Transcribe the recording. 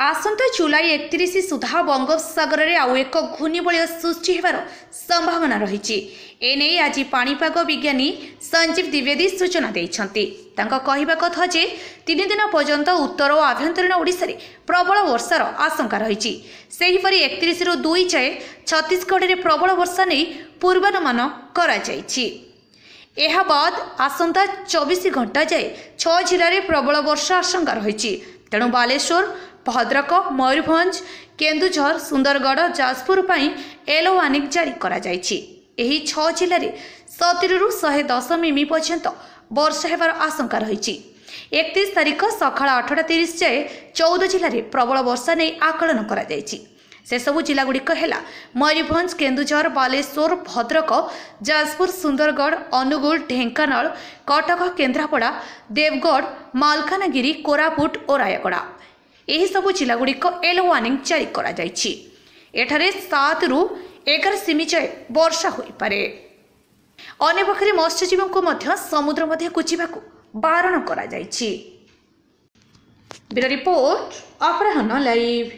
आसंता जुलाई 31 सुधा बंगोपसागर में आउ एक घूर्णिबलय सृष्टि होवार संभावना रही। एने आज पाणीपाग विज्ञानी संजीव द्विवेदी सूचना देइछन्ति। तांका कहिबा कथा जे 3 दिन पर्यंत उत्तर और आभ्यंतरीण ओडिशा रे प्रबल वर्षार आशंका रही। सेहीपरि 31 रु 2 जाए छत्तीसगढ़ में प्रबल वर्षा नहीं पूर्वानुमान करा जायछि। एहा बाद आसंता 24 घंटा जाए 6 जिले में प्रबल वर्षा आशंका रही। तेणु बालेश्वर, भद्रक, मयूरभंज, केन्दुझर, सुंदरगढ़, जाजपुर पर येलो वार्निंग जारी करा जायछि। एही 6 जिले में 70 रु 110 मिमी पर्यंत वर्षा हेबार आशंका रही। 31 तारीख सकाळ 8:30 जाए 14 जिले में प्रबल वर्षा नहीं आकलन करा जायछि। से सबु जिलागुड़िक है मयूरभंज, केन्दुझर, बालेश्वर, भद्रक, जाजपुर, सुंदरगढ़, अनुगुल, ढेंकानाल, कटक, केन्द्रापड़ा, देवगढ़, मालकानगिरी, कोरापुट और रायगड़ा। यही सबु जिलागुड़िक येलो वार्निंग जारी करा जायछि। एठारे 7 रु 11 सेमी जाए वर्षा होइपारे। अन्य पक्षरे मत्स्यजीवी को मध्य समुद्र मध्य कुचिबाकू बारण करा जायछि। ब्यूरो रिपोर्ट अपराह्न लाइव।